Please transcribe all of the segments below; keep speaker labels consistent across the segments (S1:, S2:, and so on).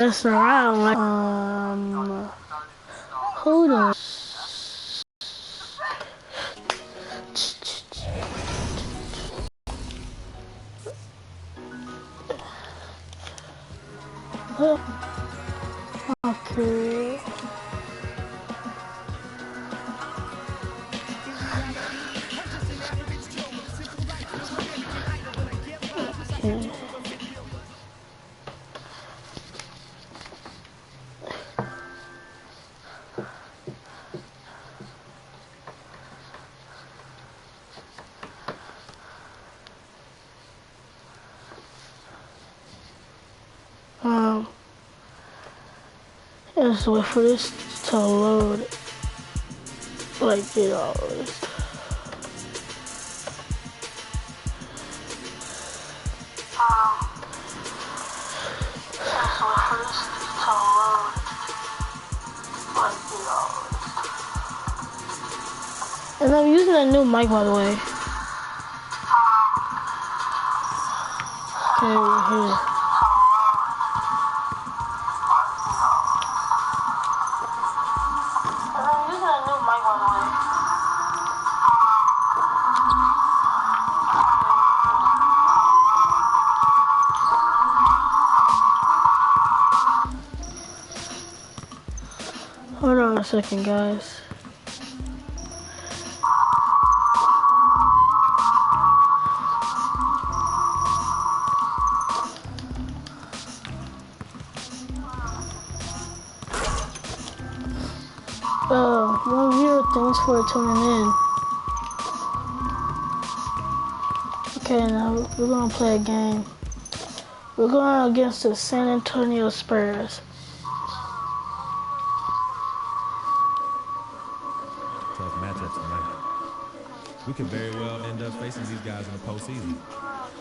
S1: mess around. Like, hold on. Okay. Okay. Let's wait for this to load. Like it always. And I'm using a new mic, by the way. Okay, here. Hold on a second, guys. One viewer, thanks for tuning in. Okay, now we're gonna play a game. We're going against the San Antonio Spurs.
S2: Tough matchup tonight. We could very well end up facing these guys in the postseason.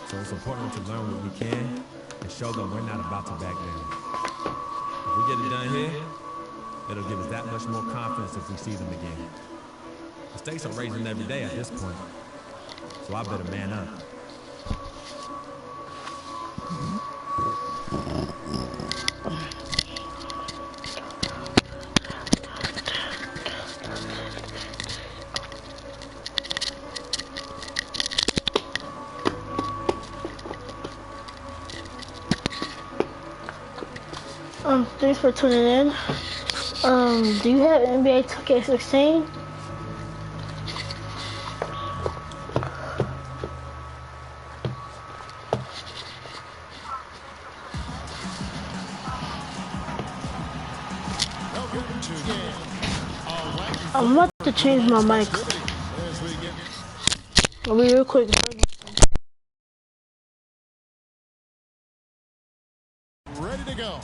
S2: So it's important to learn what we can and show them we're not about to back down. If we get it done here, it'll give us that much more confidence if we see them again. The stakes are raising every day at this point, so I better man up.
S1: Thanks for tuning in. Do you have NBA 2K16? I'm about to change my mic. I'll be real quick.
S3: Ready to go.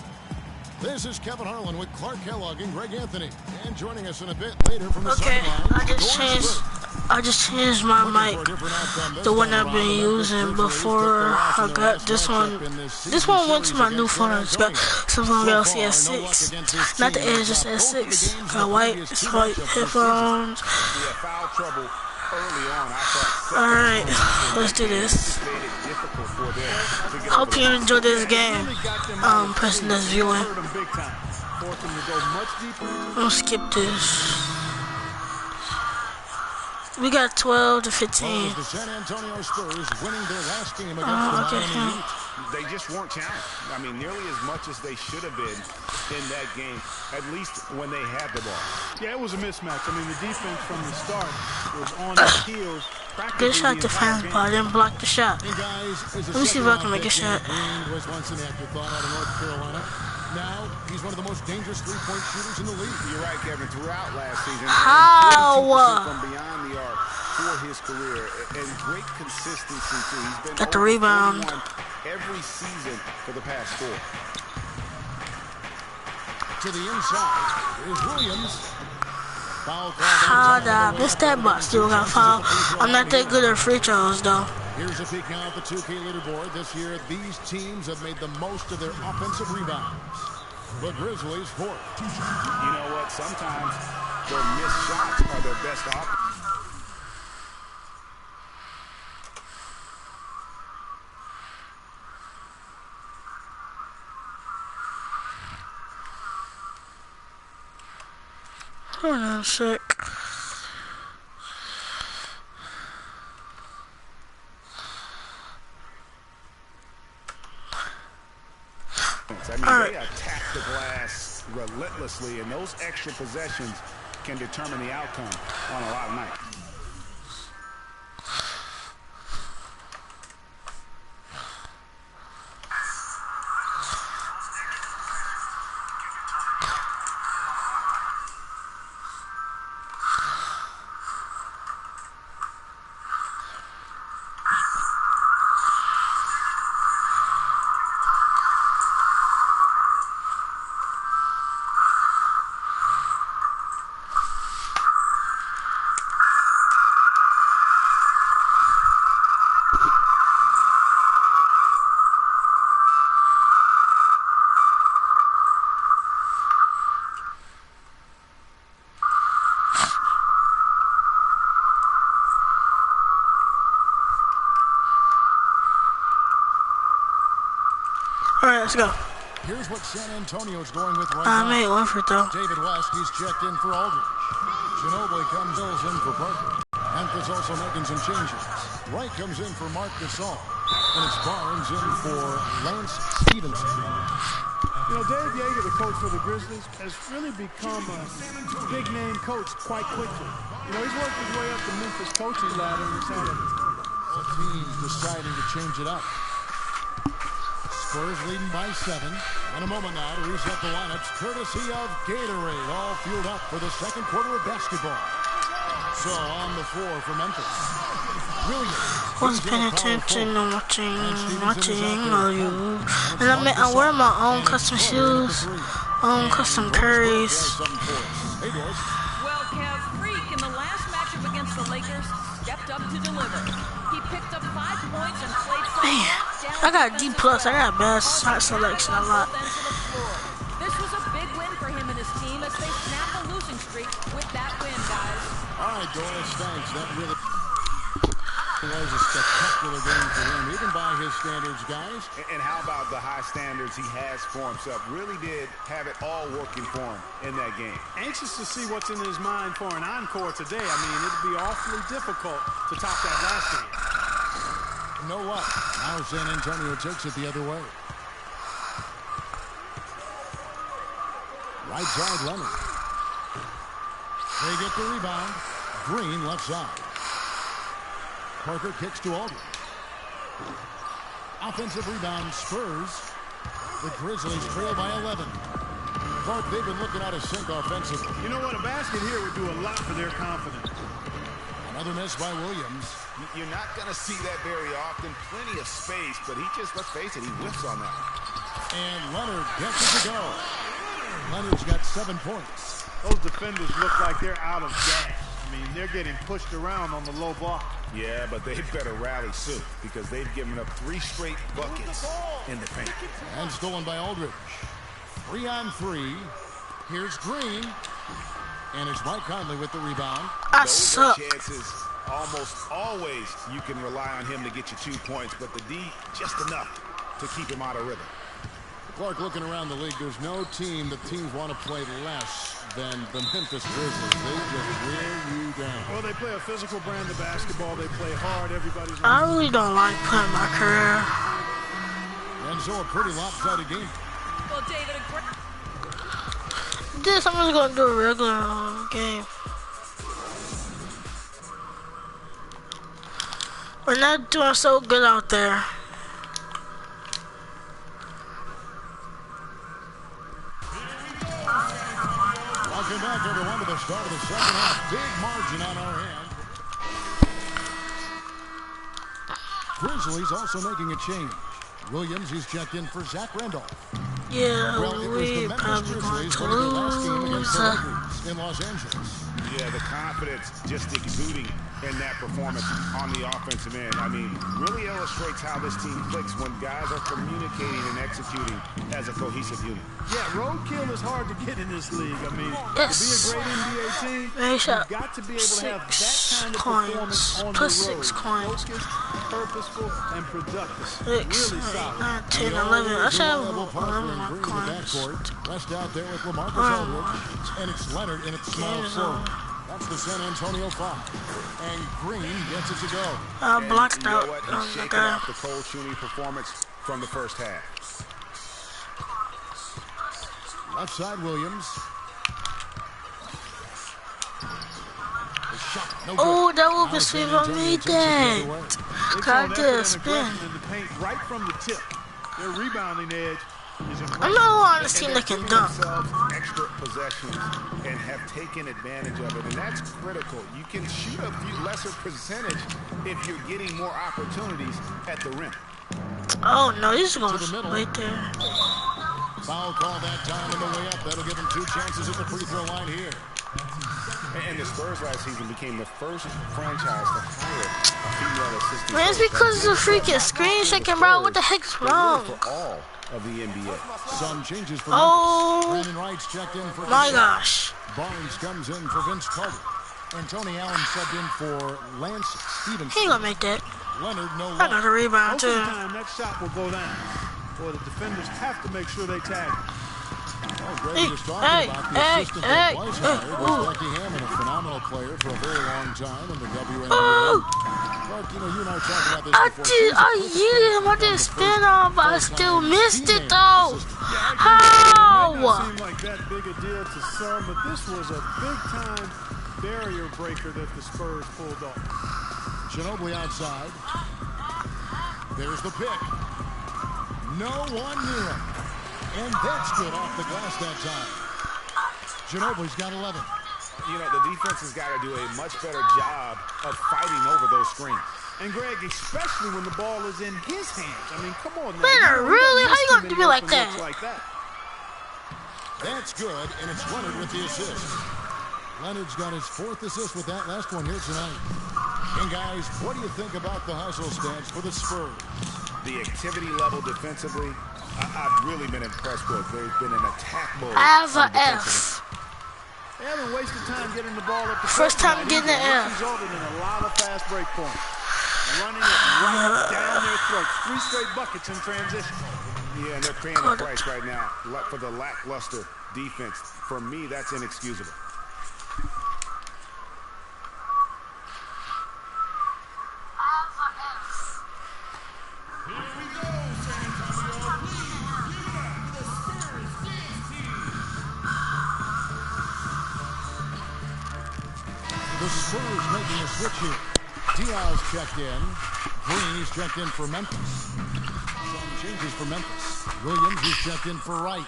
S3: This is Kevin Harlan with Clark Kellogg and Greg Anthony. And joining us in a bit later from the sideline.
S1: I just changed my mic. The one I've been using before I got this one. This one went to my new phone. I just got Samsung Galaxy S6. Not the Edge, just S6. Got white headphones. Alright, let's do this. Hope you enjoy this game. Person that's viewing. I'll skip this. We got 12 to 15.
S3: The San Antonio Spurs winning their last game against
S1: Okay.
S3: the Miami Heat.
S4: They just weren't challenged. I mean, nearly as much as they should have been in that game, at least when they had the ball.
S5: Yeah, it was a mismatch. I mean, the defense from the start was on its heels.
S1: Good shot defense, but I didn't block the shot.
S3: And guys, as a
S1: Let me see if I can make a shot.
S3: Green was once an afterthought out of North Carolina. Now, he's one of the most dangerous three-point shooters in the league.
S4: You're right, Kevin. Throughout last season,
S1: How?
S4: 42% from beyond the arc for his career, and great consistency too. He's been
S1: Got the rebound.
S4: every season for the past 4.
S3: To the inside is Williams. Foul call.
S1: How did I miss that, but still got fouled? I'm not that good at free throws, though.
S3: Here's a peek now at the 2K leaderboard. This year, these teams have made the most of their offensive rebounds. The Grizzlies fourth.
S4: You know what? Sometimes their missed shots are their best offense.
S1: Hold on a sec.
S4: I mean, they attack the glass relentlessly, and those extra possessions can determine the outcome on a lot of nights.
S1: Alright, let's go.
S3: Here's what San Antonio's going with right
S1: I
S3: now.
S1: made one for though.
S3: David West, he's checked in for Aldridge. Ginobili comes in for Parker. Memphis also making some changes. Wright comes in for Marc Gasol. And it's Barnes in for Lance Stevenson.
S5: You know, Dave Yeager, the coach for the Grizzlies, has really become a big-name coach quite quickly. You know, he's worked his way up the Memphis coaching ladder and he's had
S3: Both teams deciding to change it up. Spurs leading by 7. And a moment now to reset the lineups, courtesy of Gatorade, all fueled up for the second quarter of basketball. So on the floor for Memphis. Williams.
S1: Wasn't paying attention and watching you. And I wear my own custom shoes, own custom curries.
S3: Hey, Doris.
S6: Well, Kev, Freak in the last matchup against the Lakers stepped up to deliver. He picked up 5 points and played
S1: Man, I got a D+. I got bad shot selection a lot.
S6: This was a big win for him and his team as they snapped a losing streak with that win, guys.
S3: All right, Doris, thanks. That really was a spectacular game for him, even by his standards, guys.
S4: And how about the high standards he has for himself? Really did have it all working for him in that game.
S5: anxious to see what's in his mind for an encore today. I mean, it'd be awfully difficult to top that last game.
S3: You know what? Now San Antonio takes it the other way. Right side, Leonard. They get the rebound. Green left side. Parker kicks to Aldridge. Offensive rebound, Spurs. The Grizzlies trail by 11. Clark, they've been looking out of sync offensively.
S5: You know what? A basket here would do a lot for their confidence.
S3: Another miss by Williams.
S4: You're not going to see that very often. Plenty of space, but he just, let's face it, he whiffs on that.
S3: And Leonard gets it to go. Leonard's got 7 points.
S5: Those defenders look like they're out of gas. I mean, they're getting pushed around on the low block.
S4: Yeah, but they better rally soon because they've given up 3 straight buckets in the paint.
S3: And stolen by Aldridge. 3 on 3. Here's Green. And it's Mike Conley with the rebound.
S1: I
S4: Those are
S1: suck.
S4: chances almost always you can rely on him to get you 2 points, but the D just enough to keep him out of rhythm.
S3: Clark, looking around the league, there's no team that teams want to play less than the Memphis Grizzlies. They just wear you down.
S5: Well, they play a physical brand of basketball. They play hard. Everybody's on.
S1: I really don't like playing my career.
S3: And so a pretty lopsided game.
S6: Well, David,
S1: This, I'm just gonna do a regular game. We're not doing so good out there.
S3: Welcome back, everyone, to the start of the second half. Big margin on our hand. Grizzlies also making a change. Williams, he's checked in for Zach Randolph.
S1: Yeah,
S3: Well, it was the
S1: we
S3: Memphis
S1: probably going
S3: Grizzlies
S1: to
S3: winning their last game against the
S1: lose.
S3: Lakers in Los Angeles.
S4: Yeah, the confidence just exuding in that performance on the offensive end. I mean, really illustrates how this team clicks when guys are communicating and executing as a cohesive unit.
S5: Yeah, roadkill is hard to get in this league. I mean,
S1: Yes.
S5: to be a great NBA team,
S1: They shot
S5: you've got to be able to have that
S1: 6
S5: kind of
S1: coins,
S5: performance on
S1: plus
S5: the road.
S1: 6 coins.
S5: Focused, purposeful, and productive.
S1: 6,
S5: Really
S1: 8,
S5: solid.
S1: 9, 10, 11. I should have 11 more
S3: Green in the
S1: coins.
S3: backcourt. West out there with LaMarcus Aldridge. And it's Leonard in its small forward. That's the San Antonio 5. And Green gets it to go.
S1: I blocked
S4: you know
S1: out.
S4: what?
S1: Oh
S4: He's
S1: my
S4: shaking
S1: god.
S4: off the Cole Shuney performance from the first half.
S3: Left side, Williams. The shot, no good.
S1: Oh, that would
S3: Now
S1: be
S3: San
S1: sweet if I
S3: Antonio
S1: made
S3: takes it the other way.
S1: that.
S5: They
S1: God, I
S5: showed
S1: did
S5: effort
S1: a
S5: and
S1: spin.
S5: aggression in the paint right from the tip. Their rebounding edge is impressive.
S1: I'm not on this team
S4: And
S1: that
S4: they're
S1: can
S4: giving
S1: dunk.
S4: themselves extra possessions and have taken advantage of it, and that's critical. You can shoot a few lesser percentage if you're getting more opportunities at the rim.
S1: Oh no, this is going
S3: To the middle.
S1: right there.
S3: Foul call that time on the way up. That'll give him 2 chances at the free throw line here.
S4: And the Spurs last season became the first franchise to hire a female assistant.
S1: Man, it's
S4: coach.
S1: because of the freaking screen shaking, bro. What the heck's
S4: They're really
S1: wrong?
S4: for all of the NBA.
S3: Some changes for
S1: Oh.
S3: Memphis. Brandon Wright's checked in for
S1: My
S3: Gasol.
S1: gosh.
S3: Barnes comes in for Vince Carter. And Tony Allen subbed in for Lance
S1: He ain't
S3: Stevenson.
S1: gonna make that.
S3: Leonard, no
S1: I got
S3: luck.
S1: a rebound
S5: Most of the
S1: too.
S5: time, that shot will go down. Or the defenders have to make sure they tag him.
S3: Oh, Greg
S1: Hey,
S3: was talking
S1: hey,
S3: about the
S1: hey,
S3: assistant
S1: hey,
S3: that was hired
S1: ooh.
S3: was Becky Hammond, a phenomenal player for a very long time in the WNBA.
S1: Oh.
S3: Clark, you know, you and I talked about this
S1: I
S3: before.
S1: did, I yeeted him. I did spin off, but I still missed it though. How?
S5: It might not seem like that big a deal to some, but this was a big-time barrier breaker that the Spurs pulled off.
S3: Ginobili outside. There's the pick. No one near him. And that's good off the glass that time. Ginobili's got 11.
S4: You know, the defense has got to do a much better job of fighting over those screens.
S5: And Greg, especially when the ball is in his hands. I mean, come on now.
S1: Man, really? How you gonna do me like
S5: Open looks
S1: that?
S5: like that?
S3: That's good, and it's Leonard with the assist. Leonard's got his 4th assist with that last one here tonight. And guys, what do you think about the hustle stats for the Spurs?
S4: The activity level defensively, I've really been impressed with. There's been an attack mode.
S1: I have
S4: on
S1: a
S4: defensive
S1: F.
S5: They haven't wasted time getting the ball up the
S1: First
S5: court
S1: time
S5: tonight
S1: getting
S5: either,
S1: an
S5: which
S1: F.
S5: resulted in a lot of fast break points. Running it right down their throats. 3 straight buckets in transition.
S4: Yeah, and they're paying the price right now for the lackluster defense. For me, that's inexcusable.
S3: The Spurs making a switch here. Diaz checked in. Green's checked in for Memphis. Some changes for Memphis. Williams is checked in for Wright.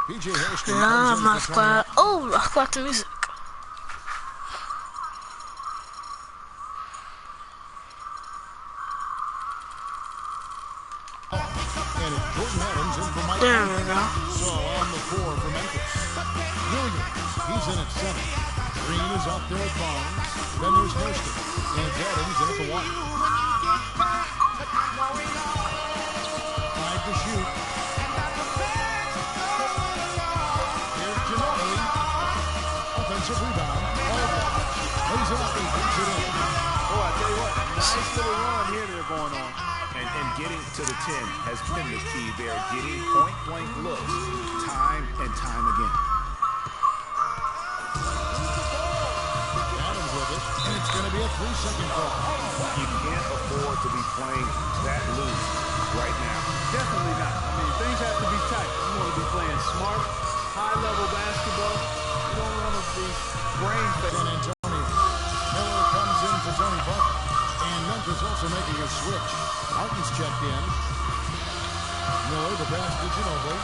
S3: PJ Hairston
S1: Love
S3: comes in
S1: my
S3: for
S1: squad.
S3: Tony.
S1: Oh, I got the music.
S3: And it's Jordan Adams in for Mike.
S1: There we go.
S3: So on the 4 for Memphis. Williams, he's in at 7. Green is up there at Barnes. Then there's Hairston. And Adams in at the 1. 5 to shoot. Here's Ginobili. Offensive rebound. Lays it up and puts it in.
S5: Oh, I tell you what, nice little run here they're going on.
S4: And getting to the 10 has been the key there. Getting point-blank looks time and time again.
S3: Adams with it. And it's going to be a 3-second call.
S4: You can't afford to be playing that loose right now.
S5: Definitely not. I mean, things have to be tight. You want to be playing smart, high-level basketball. You don't want to be brain-fed.
S3: San Antonio. Miller comes in for Tony Parker. And Memphis also making a switch. Martin's checked in. Miller, the pass to Ginobili.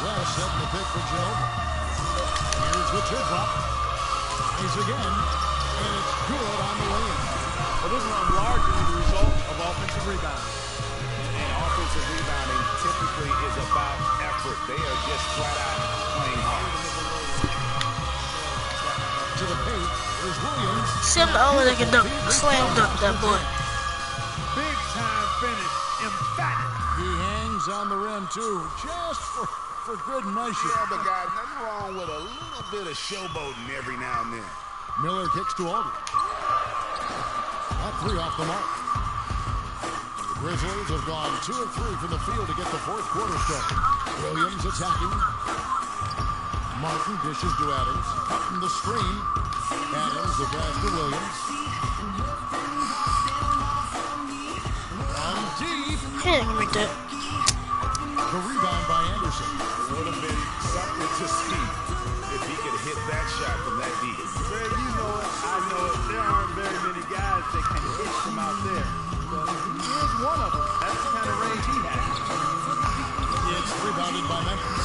S3: West setting the pick for Ginobili. Here's the tip drop. He's again. And it's good on the way in.
S5: Well, this one largely the result of offensive rebounding.
S4: And offensive rebounding typically is about effort. They are just flat out playing hard.
S3: To the paint is Williams.
S1: See, I'm the only that can dunk. Slam dunk that boy.
S5: Big time finish. Emphatic.
S3: He hangs on the rim, too, just for good measure.
S4: Yeah, but guys, nothing wrong with a little bit of showboating every now and then.
S3: Miller kicks to Aldridge. At 3 off the mark. The Grizzlies have gone 2 of 3 from the field to get the fourth quarter started. Williams attacking. Martin dishes to Adams. Up in the screen. Adams the pass to Williams. From deep.
S1: Hit him with that.
S3: The rebound by Anderson.
S4: It would have been something to see if he could hit that shot from that deep.
S5: Fred, you know it, I know it. There aren't very many guys that can hit from out there. But here's one of them. That's the kind of range he has.
S3: It's rebounded by Memphis.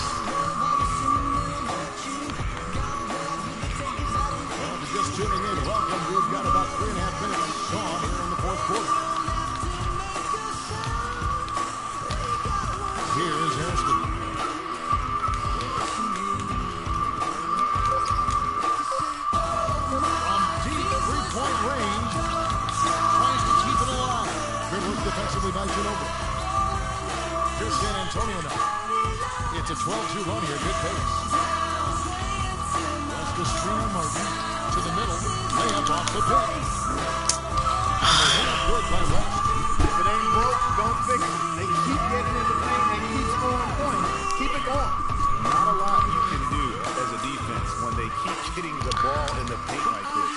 S3: Well, if you're just tuning in, welcome. We've got about 3.5 minutes gone here in the fourth quarter. Here is Hairston. From deep three-point range, tries to keep it alive. Good work defensively by Ginobili. Here's San Antonio now. It's a 12-2 run here, good pace. West to screen on Martin. To the middle, layup off the pick. And the layup good by West.
S5: If it ain't broke, don't fix it. They keep getting in the paint. They keep scoring points. Keep it going.
S4: Not a lot you can do as a defense when they keep hitting the ball in the paint like this.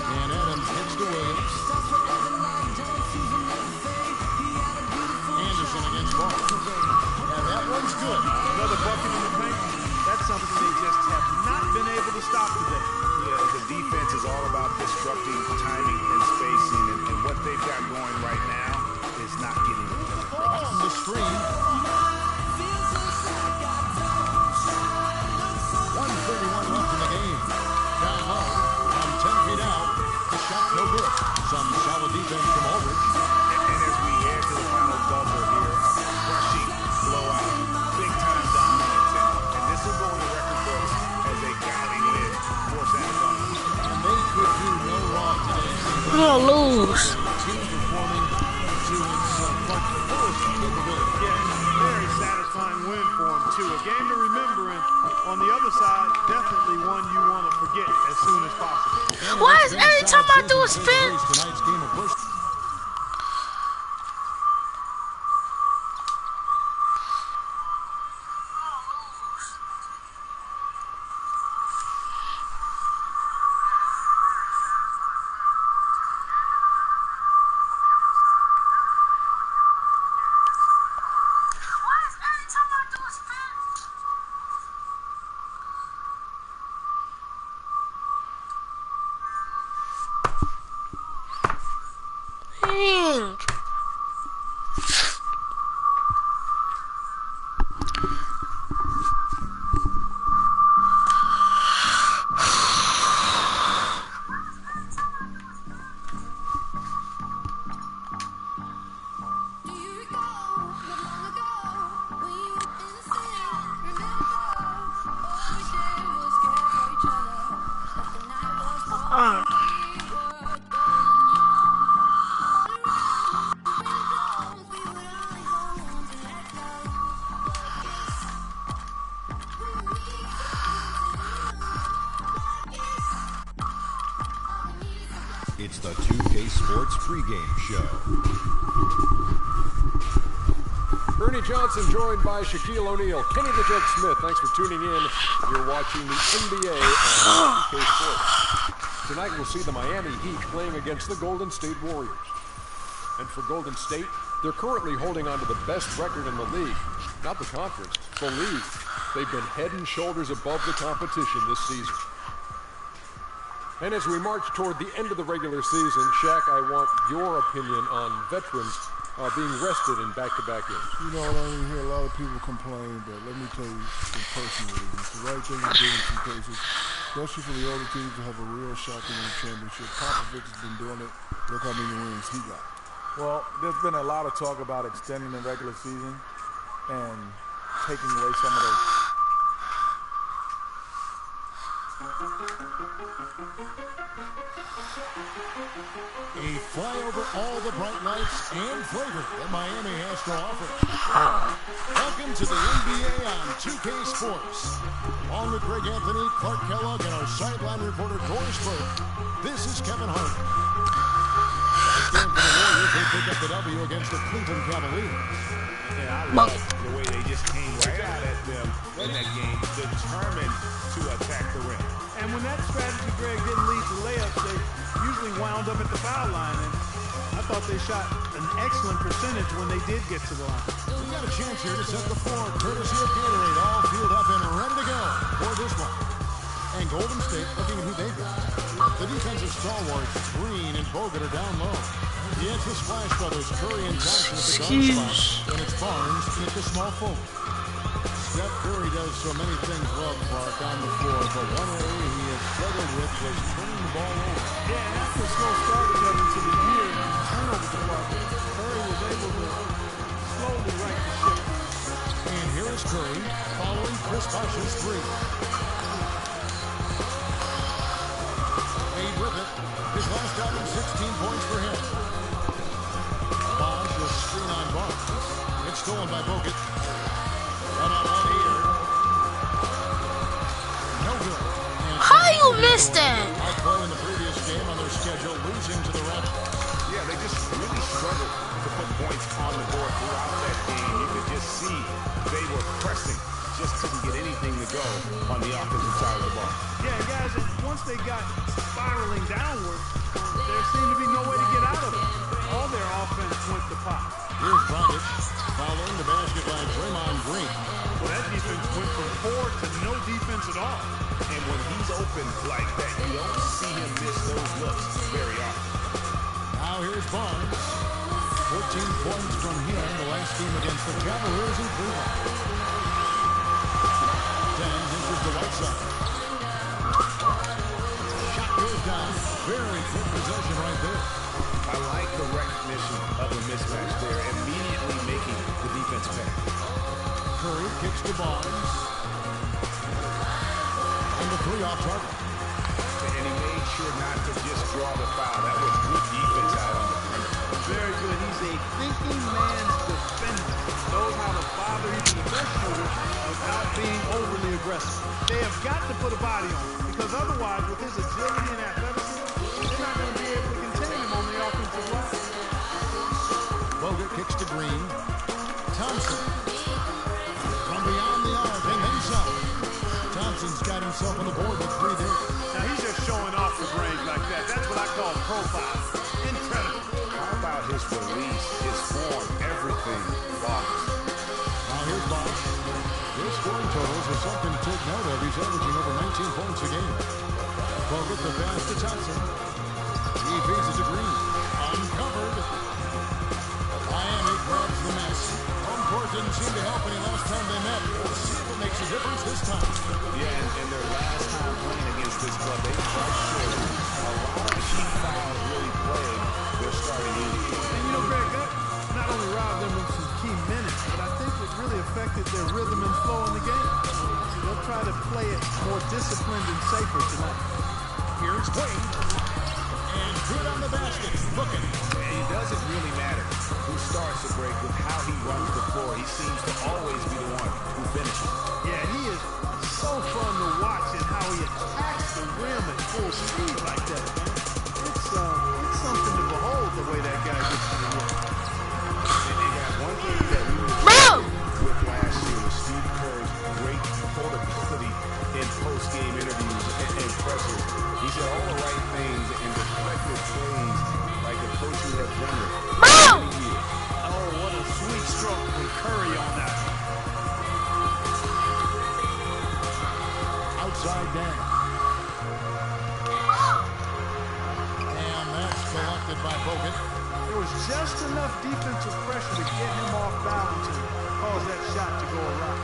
S3: And Adams hits to Williams. Anderson against Ball. And that one's good.
S5: Another bucket in the paint. That's something they just have not been able to stop today.
S4: Yeah, the defense is all about disrupting timing and spacing, and what they've got going right now is not getting it.
S3: From the screen. 1:31 left in the game. Down low, from 10 feet out. The shot no good. Some solid defense from Aldridge.
S4: And as we head to the final buzzer here, crushing blowout, big-time dominance, and this will go in the record books as a gallery win for San Antonio.
S3: And they could do no wrong today.
S1: We're gonna lose.
S3: Team performing to its fullest capability.
S5: Yeah, very satisfying win for them, too. A game to remember, and on the other side, definitely one you want to forget as soon as possible.
S1: Why is every time I do a spin?
S3: Tonight's game of first.
S1: Dang.
S7: It's the 2K Sports pregame show.
S8: Ernie Johnson joined by Shaquille O'Neal. Kenny the Jet Smith, thanks for tuning in. You're watching the NBA on 2K Sports. Tonight we'll see the Miami Heat playing against the Golden State Warriors. And for Golden State, they're currently holding on to the best record in the league. Not the conference, the league. They've been head and shoulders above the competition this season. And as we march toward the end of the regular season, Shaq, I want your opinion on veterans being rested in back-to-back games.
S9: You know, I don't hear a lot of people complain, but let me tell you some personal reasons. It's the right thing to do in some cases, especially for the older teams to have a real shot to win a championship. Popovich has been doing it. Look how many wins he got.
S10: Well, there's been a lot of talk about extending the regular season and taking away some of those.
S3: A flyover all the bright lights and flavor that Miami has to offer. Welcome to the NBA on 2K Sports. Along with Greg Anthony, Clark Kellogg, and our sideline reporter Doris Burke, this is Kevin Hart. Stand for the Warriors, they pick up the W against the Cleveland Cavaliers.
S4: Yeah, I love the way they just came right out at them in that game, determined to attack the rim.
S5: And when that strategy, Greg, didn't lead to layups, they usually wound up at the foul line. And I thought they shot an excellent percentage when they did get to the line.
S3: We got a chance here to set the floor, courtesy of Gatorade, all fueled up and ready to go for this one. And Golden State looking at who they've got. The defensive stalwarts, Green and Bogut, are down low. It's the Splash Brothers, Curry and Johnson at the guard spot, and it's Barnes at the small forward. Steph Curry does so many things well, Clark, on the floor, but one area he has struggled with was turning the ball over.
S5: Yeah, after a slow start into the year, turnover department, Curry was able to slowly right the ship.
S3: And here is Curry following Chris Bosh's three. Made with it. His last outing, 16 points for him. Bosh will screen on Barnes. It's stolen by Bogut. One-on-one here. No good. And
S1: How you missed that?
S3: outplay in the previous game on their schedule, losing to the Raptors.
S4: Yeah, they just really struggled to put points on the board throughout that game. You could just see they were pressing, just couldn't get anything to go on the offensive side of the ball.
S5: Yeah, guys, once they got spiraling downward, there seemed to be no way to get out of it. All their offense went to pot.
S3: Here's Dragic following the basket by Draymond Green.
S5: Well, that defense went from 4 to no defense at all.
S4: And when he's open like that, you don't see him miss those looks very often.
S3: Now here's Barnes. 14 points from him the last game against the Cavaliers in Cleveland. 10 inches the right side. Shot goes down. Very quick possession right there.
S4: I like the recognition of the mismatch there, immediately making the defense pay.
S3: Curry kicks to Barnes. And the three off target.
S4: And he made sure not to just draw the foul. That was good defense out on the perimeter.
S5: Very good. He's a thinking man's defender. Knows how to bother even the best shooter without being overly aggressive. They have got to put a body on him, because otherwise, with his agility and athleticism, they're not going to be able to contain him on the offensive line.
S3: Bogut kicks to Green. Thompson from beyond the arc and then some. Thompson's got himself on the board with 3 there.
S5: Now he's just showing off the range like that. That's what I call profile. Incredible.
S4: How about his release, his form, everything? Wow.
S3: Now here's Bosh. His scoring totals are something to take note of. He's averaging over 19 points a game. Bogut the pass to Thompson. He feeds it to Green. Uncovered. Miami grabs the mess. Home court didn't seem to help any last time they met. We'll see if it makes a difference this time.
S4: Yeah, and their last time playing against this club, they fell short. A lot of cheap fouls really played their starting unit.
S5: And you know, Greg, that not only robbed them of some key minutes, but I think it really affected their rhythm and flow in the game. They'll try to play it more disciplined and safer tonight.
S3: Here's Wade. And good on the basket. Looking.
S4: And it doesn't really matter who starts the break with how he runs the floor. He seems to always be the one who finishes.
S5: Yeah, he is so fun to watch and how he attacks the rim at full speed like that, man. It's something to behold the way that guy gets to the rim.
S4: And they got one thing that we were with last year was Steve Kerr's great portability in post-game interviews and pressers. He said all the right things and deflected plays like a coach who has been there for many years.
S5: Oh, what a sweet stroke with Curry on that.
S3: Outside down. And that's collected by Bogut.
S5: There was just enough defensive pressure to get him off balance and cause that shot to go awry.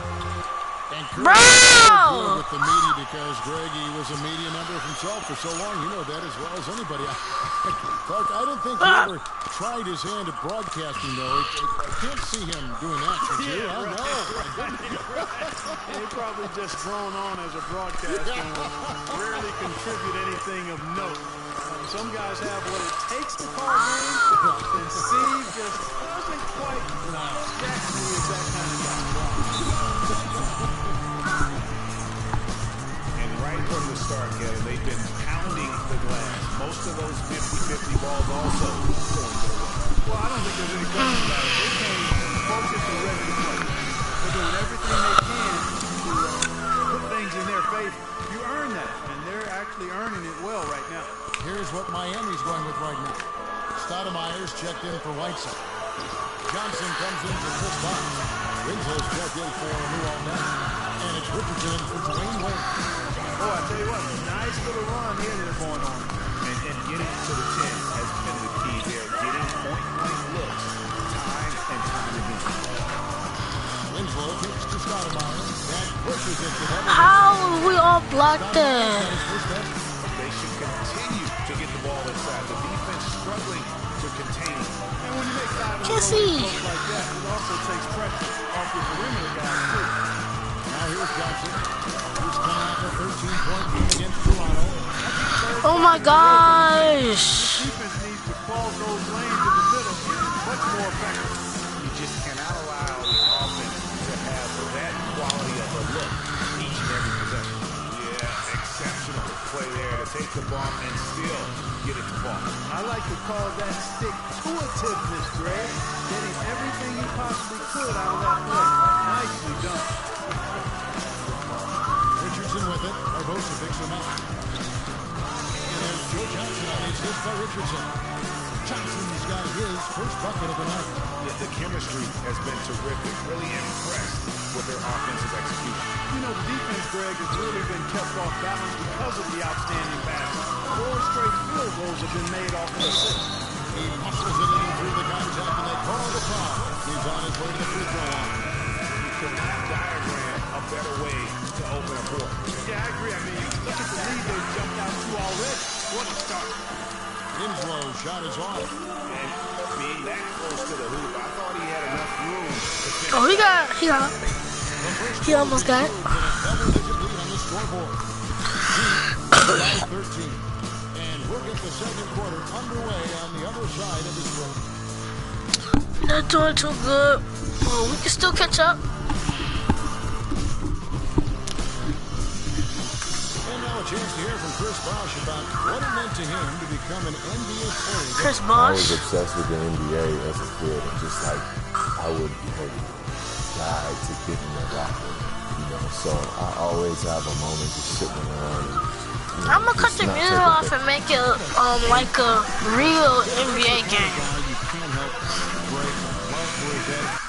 S3: And Curry good with the media because Greg, he was a media member himself for so long. You know that as well as anybody. Clark, I don't think he ever tried his hand at broadcasting, though. I can't see him doing that for you. I know.
S5: They probably just thrown on as a broadcaster and rarely contribute anything of note. Some guys have what it takes to call games, and Steve just doesn't quite strike me as that kind of guy.
S4: And right from the start, Kevin, they've been pounding the glass. Most of those 50-50 balls also going their way.
S5: Well, I don't think there's any question about it. They came focused and ready to play. They're doing everything they can to put things in their favor. You earn that, and they're actually earning it well right now.
S3: Here's what Miami's going with right now. Stoudemire's checked in for Whiteside. Johnson comes in for Chris Bosh. Winslow's checked in for Lou Alnett. And it's Richardson for Dwayne Wade.
S5: Oh, I tell you what, nice little run here they're going on.
S4: And getting to the 10 has been the key there. Getting point-blank looks time and time again.
S3: Winslow kicks to Stoudemire. That pushes it to them.
S1: How we all blocked that?
S4: They should continue to get the ball inside. The defense struggling to contain it.
S5: And when you make 5
S1: Can't see.
S5: like that, it also takes pressure off your perimeter guys, too.
S3: Now here's Johnson. He's coming off a 13-point game against Toronto.
S1: Oh my gosh.
S5: The defense needs to close those lanes in the middle much more effective.
S4: You just cannot allow the offense to have that quality of a look each and every possession. Yeah, exceptional play there to take the ball and still get it to fall.
S5: I like to call that stick-to-itiveness, Greg. Getting everything you possibly could out of that play. Nicely done.
S3: Richardson with it. Barbosa picks him up. And there's Joe Johnson on his hit by Richardson. Johnson's got his first bucket of the night.
S4: The chemistry has been terrific. Really impressed with their offensive execution.
S5: You know, the defense, Greg, has really been kept off balance because of the outstanding basket. 4 straight field goals have been made off of the 6.
S3: He muscles it in through the contact, and they call the foul. He's on his way to the free throw line.
S4: You could not diagram a better way to open a court.
S5: Yeah, I agree. I mean, look at the lead they've jumped out to already. What a start.
S3: Winslow's shot is off.
S4: And being that close to the hoop, I thought he had enough room to finish.
S1: Oh, he almost got it.
S3: Double-digit lead on the scoreboard. 13. And we'll get the second quarter underway on the other side of this break.
S1: Not doing too good. Well, we can still catch up.
S3: And now a chance to hear from Chris Bosh about what it meant to him to become an NBA player.
S1: Chris
S11: I
S1: Bosh.
S11: was obsessed with the NBA as a kid, and just like I would have died to get in that locker room, you know. So I always have a moment just sitting around. And,
S1: I'm gonna cut the music off and make it like a real NBA game.
S3: You can't help break love for his head.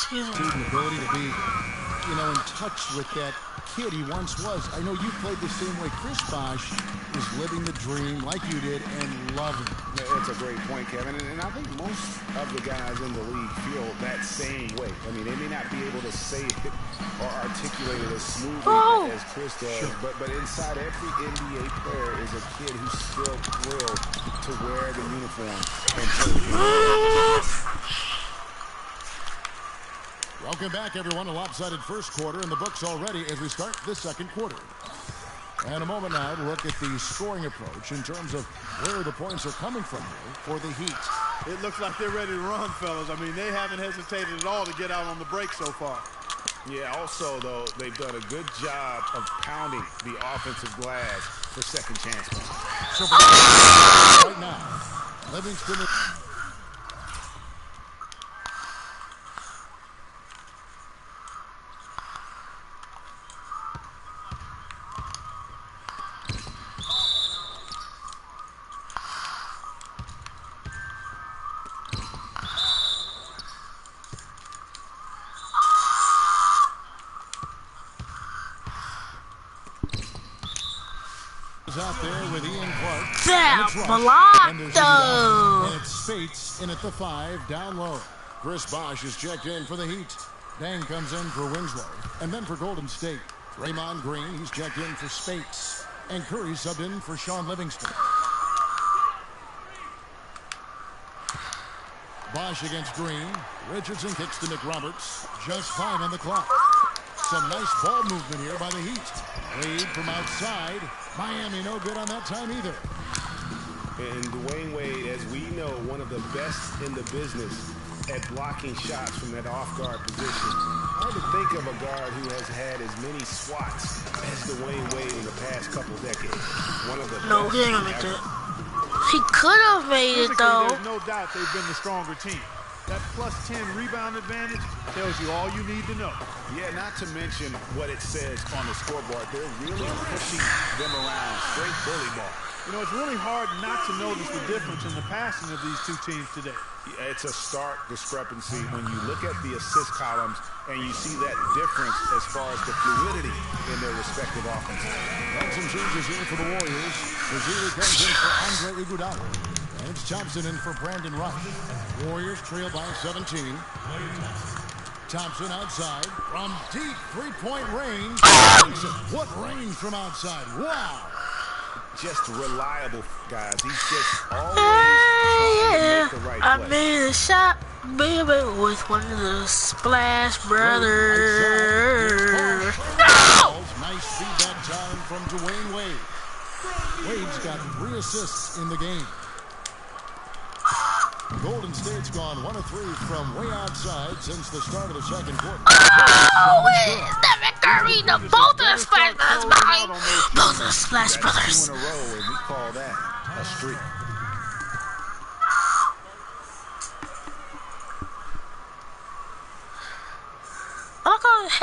S3: The ability to be, you know, in touch with that kid he once was. I know you played the same way. Chris Bosh was living the dream like you did and loving it.
S4: That's a great point, Kevin. And I think most of the guys in the league feel that same way. I mean, they may not be able to say it or articulate it as smoothly as Chris does, but inside every NBA player is a kid who's still thrilled to wear the uniform and play.
S3: Welcome back, everyone. A lopsided first quarter in the books already as we start the second quarter. And a moment now to look at the scoring approach in terms of where the points are coming from here for the Heat.
S5: It looks like they're ready to run, fellas. I mean, they haven't hesitated at all to get out on the break so far.
S4: Yeah, also, though, they've done a good job of pounding the offensive glass for second chance.
S3: So for right now, Livingston. Out there with Ian Clark.
S1: That blocked though.
S3: And it's Spates in at the 5 down low. Chris Bosh is checked in for the Heat. Dang comes in for Winslow. And then for Golden State, Draymond Green, he's checked in for Spates. And Curry subbed in for Sean Livingston. Bosh against Green. Richardson kicks to Nick Roberts. Just 5 on the clock. Some nice ball movement here by the Heat. Wade from outside. Miami no good on that time either.
S4: And Dwayne Wade, as we know, one of the best in the business at blocking shots from that off-guard position. Hard to think of a guard who has had as many swats as Dwayne Wade in the past couple decades. One of the
S1: No, he ain't gonna make it. He could have made it though.
S5: There's no doubt they've been the stronger team. That plus 10 rebound advantage tells you all you need to know.
S4: Yeah, not to mention what it says on the scoreboard. They're really pushing them around. Straight bully ball.
S5: You know, it's really hard not to notice the difference in the passing of these two teams today.
S4: It's a stark discrepancy when you look at the assist columns and you see that difference as far as the fluidity in their respective offenses.
S3: And some changes here for the Warriors. Bazili comes in for Andre Iguodala. And it's Thompson in for Brandon Rush. Warriors trail by 17. Thompson outside from deep three-point range. What range from outside? Wow.
S4: Just reliable, guys. He's just always trying to make the right play.
S1: I made a shot, baby, with one of the Splash Brothers. No!
S3: Nice feedback time from Dwayne Wade. Wade's got 3 assists in the game. Golden State's gone 1 of 3 from way outside since the start of the second quarter.
S1: Oh, Stephen Curry, both of the Splash Brothers behind. Both of the Splash Brothers.
S4: 2 in a row, and we call that a streak.
S1: I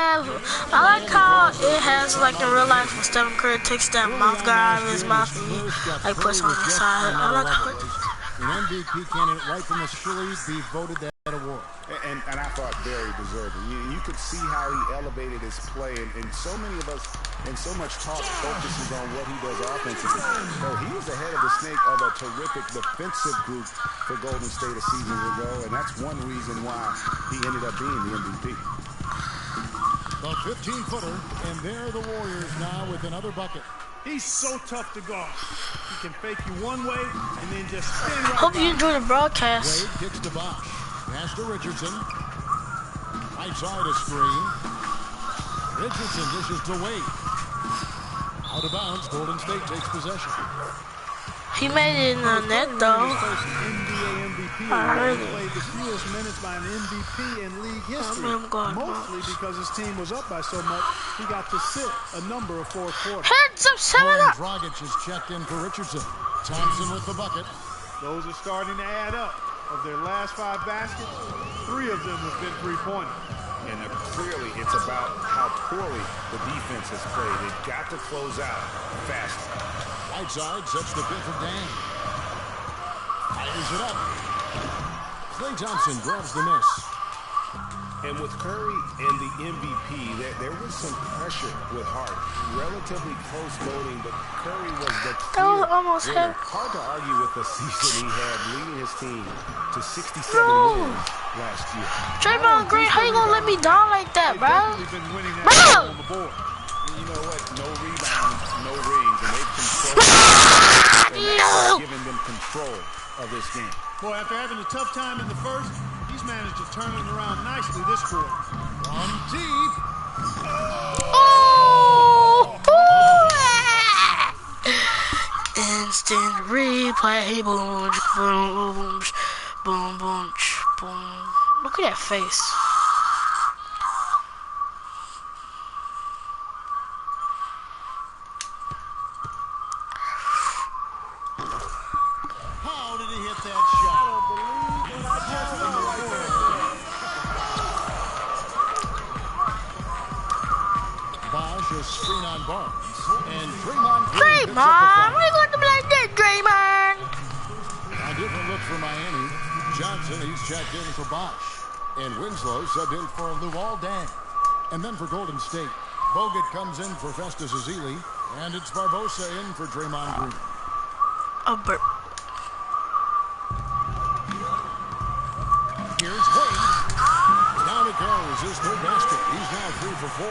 S1: like how it has, like in real life, when Stephen Curry takes that mouth guard out of his mouth and he like puts on the side. I like how it does.
S3: An MVP candidate right from the Phillies be voted that award.
S4: And I thought very deserving. You could see how he elevated his play, and so many of us, and so much talk focuses on what he does offensively. So he was ahead of the snake of a terrific defensive group for Golden State a season ago, and that's one reason why he ended up being the MVP.
S3: The 15-footer, and there are the Warriors now with another bucket.
S5: He's so tough to guard. He can fake you one way and then just stand right
S1: Hope
S5: by.
S1: you enjoy the broadcast.
S3: Wade kicks to Bosh. Pass to Richardson. Right side a screen. Richardson dishes to Wade. Out of bounds, Golden State takes possession.
S1: He made it in the net though.
S5: NBA MVP played the fewest minutes by an MVP in league history. Mostly because his team was up by so much, he got to sit a number of fourth quarters.
S1: Heads up, 7 up.
S3: Dragic is checked in for Richardson. Thompson with the bucket.
S5: Those are starting to add up. Of their last 5 baskets, 3 of them have been three-pointers.
S4: And clearly it's about how poorly the defense has played. They've got to close out faster.
S3: Right side sets the pin for Dan. Fires it up. Klay Thompson grabs the miss.
S4: And with Curry and the MVP, there was some pressure with Hart. Relatively close voting, but Curry was the clear
S1: almost
S4: winner. Hard to argue with the season he had, leading his team to 67 wins last year.
S1: Draymond Green, how you gonna let me down like that, bro?
S5: Been winning that on the board.
S4: You know what? No rebounds, no rings, and they've controlled giving them control of this game.
S5: Boy, after having a tough time in the first, he's managed to turn it around nicely this quarter.
S3: From deep.
S1: Oh! Instant replay. Boom, boom, boom, boom, boom. Look at that face.
S3: How did he hit that shot? Bosh a screen on Barnes. And Draymond Green.
S1: Draymond! Why you going to be like that, Draymond?
S3: A different look for Miami. Johnson, he's checked in for Bosh. And Winslow subbed in for Luol Deng. And then for Golden State, Bogut comes in for Festus Ezeli. And it's Barbosa in for Draymond Green.
S1: A burp.
S3: Here's Wade. Down it goes his third basket. He's now 3 for 4.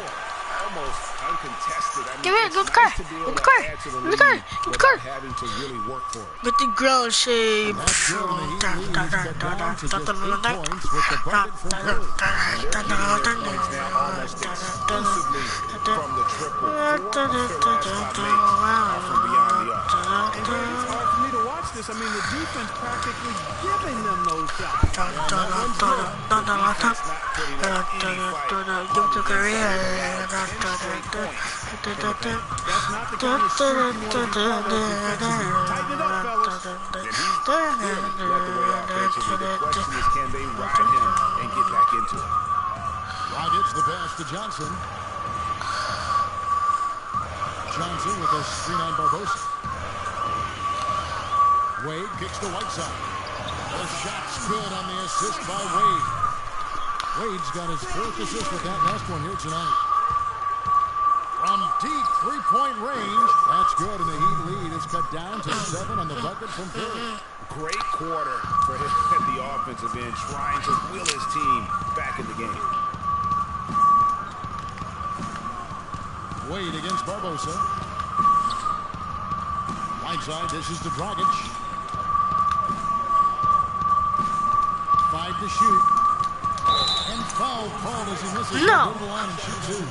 S4: Almost uncontested. I mean,
S1: Give it,
S4: it's
S1: good
S4: nice
S1: car.
S4: to be able
S1: Good
S4: to
S1: car.
S4: add to the
S1: Good
S4: lead
S1: car. Good
S4: without
S1: car.
S4: having to really work for it.
S1: With the ground shape.
S3: That's good, and the Heat lead is cut down to just 8 points with the bucket from Curry.
S4: And they're getting their points now almost exclusively from the triple. 4 of their last 5 makes are from beyond the arc.
S5: And Greg, it's hard for me to watch this. I mean, the defense practically giving them those shots.
S1: Give to Korea.
S5: That's not the kind of streak you want to be part of defensively. Tighten it up, fellas.
S4: And he's clearly led the way offensively. The question is, can they ride him and get back into it?
S3: Rockets the pass to Johnson. Johnson with a screen on Barbosa. Wade kicks to Whiteside. The shot's good on the assist by Wade. Wade's got his 4th assist with that last one here tonight. From deep 3-point range, that's good, and the Heat lead is cut down to 7 on the bucket from Curry.
S4: Great quarter for him at the offensive end, trying to will his team back in the game.
S3: Wade against Barbosa. Whiteside dishes to Dragic. 5 to shoot. And foul called as he misses.
S1: No.
S3: Go to the line and shoot 2.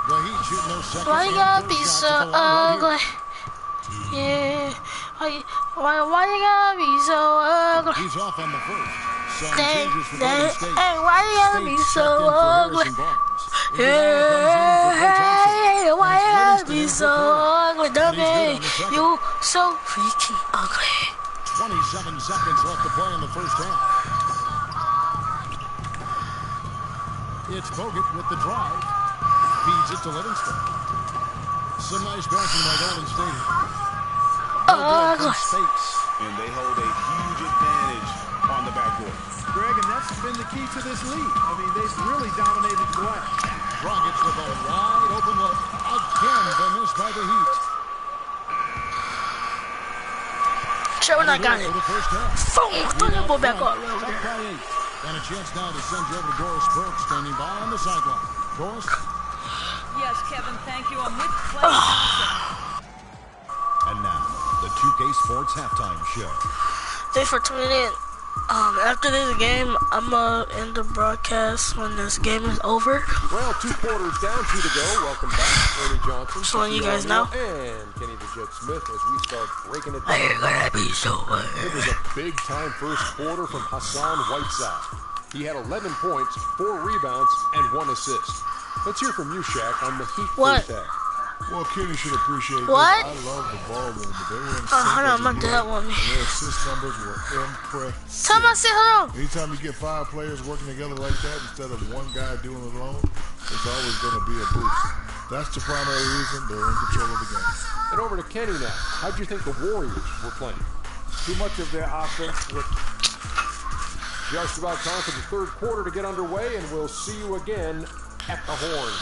S3: The Heat shooting their second.
S1: Why you gotta
S3: and
S1: be
S3: third
S1: so
S3: shots at the line
S1: ugly?
S3: right
S1: Yeah. Why you gotta be so ugly?
S3: here. He's off on the first. Some
S1: Hey,
S3: changes for Golden State.
S1: why you gotta be
S3: State's
S1: so
S3: checked in for
S1: ugly?
S3: Harrison Barnes. Iguodala
S1: Hey,
S3: comes
S1: why
S3: in for
S1: you
S3: Clay
S1: gotta
S3: Thompson.
S1: be
S3: And it's
S1: so
S3: Livingston
S1: ugly,
S3: in for Curry. And he's good
S1: dummy?
S3: on the second.
S1: You so freaking ugly.
S3: 27 seconds left to play in the first half. It's Bogut with the drive. Feeds it to Livingston. Some nice passing by Golden State. Bogut from space.
S4: And they hold a huge advantage on the backcourt.
S5: Greg, and that's been the key to this lead. I mean, they've really dominated the glass.
S3: Dragic with a wide open look. Again, the miss by the Heat.
S1: Sure, when I got it.
S3: For the first half.
S1: Boom! Throw the ball back up.
S3: Up by 8. And a chance now to send you over to Doris Burke, standing by on the sideline. Doris?
S6: Yes, Kevin, thank you. I'm with Clay Thompson.
S7: And now, the 2K Sports Halftime Show.
S1: Thanks for tuning in. After this game, I'm gonna end the broadcast when this game is over.
S8: Well, 2 quarters down, 2 to go. Welcome back, Ernie Johnson.
S1: Just letting you guys know.
S8: And Kenny the Jet Smith as we start breaking it down.
S1: You're gonna be so
S8: It was a big-time first quarter from Hassan Whiteside. He had 11 points, 4 rebounds, and 1 assist. Let's hear from you, Shaq, on the Heat
S1: What?
S8: first half.
S9: Well, Kenny should appreciate
S1: What?
S9: this. I love the ball movement. They were in sync
S1: hold on,
S9: as a
S1: my
S9: unit,
S1: dad want me.
S9: and their assist numbers were impressive.
S1: Tell my sit, hold on.
S9: Anytime you get 5 players working together like that instead of one guy doing it alone, it's always going to be a boost. That's the primary reason they're in control of the game.
S8: And over to Kenny now. How'd you think the Warriors were playing?
S10: Too much of their offense with
S8: Just about time for the third quarter to get underway, and we'll see you again at the Horn.